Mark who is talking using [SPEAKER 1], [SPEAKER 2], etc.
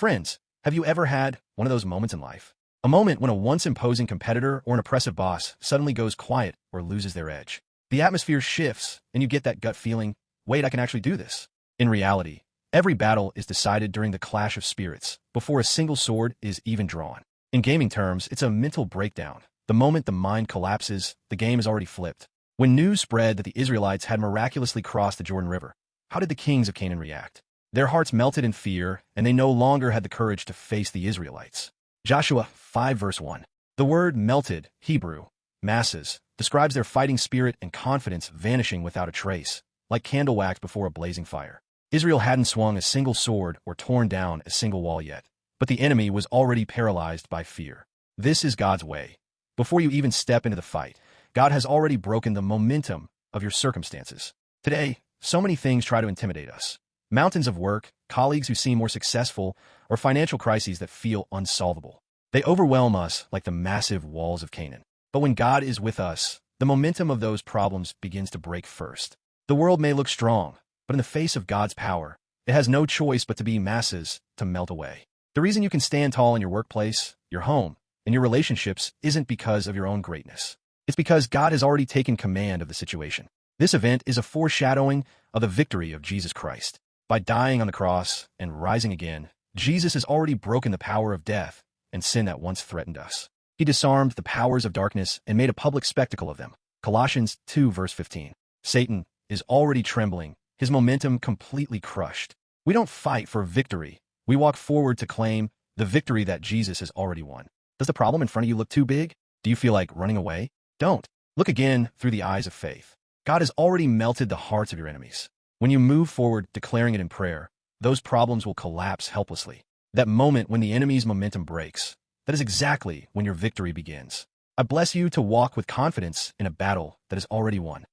[SPEAKER 1] Friends, have you ever had one of those moments in life? A moment when a once imposing competitor or an oppressive boss suddenly goes quiet or loses their edge. The atmosphere shifts, and you get that gut feeling, wait, I can actually do this. In reality, every battle is decided during the clash of spirits, before a single sword is even drawn. In gaming terms, it's a mental breakdown. The moment the mind collapses, the game is already flipped. When news spread that the Israelites had miraculously crossed the Jordan River, how did the kings of Canaan react? Their hearts melted in fear, and they no longer had the courage to face the Israelites. Joshua 5 verse 1. The word melted, Hebrew, masses, describes their fighting spirit and confidence vanishing without a trace, like candle wax before a blazing fire. Israel hadn't swung a single sword or torn down a single wall yet, but the enemy was already paralyzed by fear. This is God's way. Before you even step into the fight, God has already broken the momentum of your circumstances. Today, so many things try to intimidate us. Mountains of work, colleagues who seem more successful, or financial crises that feel unsolvable. They overwhelm us like the massive walls of Canaan. But when God is with us, the momentum of those problems begins to break first. The world may look strong, but in the face of God's power, it has no choice but to be masses to melt away. The reason you can stand tall in your workplace, your home, and your relationships isn't because of your own greatness. It's because God has already taken command of the situation. This event is a foreshadowing of the victory of Jesus Christ. By dying on the cross and rising again, Jesus has already broken the power of death and sin that once threatened us. He disarmed the powers of darkness and made a public spectacle of them. Colossians 2 verse 15. Satan is already trembling, his momentum completely crushed. We don't fight for victory. We walk forward to claim the victory that Jesus has already won. Does the problem in front of you look too big? Do you feel like running away? Don't. Look again through the eyes of faith. God has already melted the hearts of your enemies. When you move forward declaring it in prayer, those problems will collapse helplessly. That moment when the enemy's momentum breaks, that is exactly when your victory begins. I bless you to walk with confidence in a battle that is already won.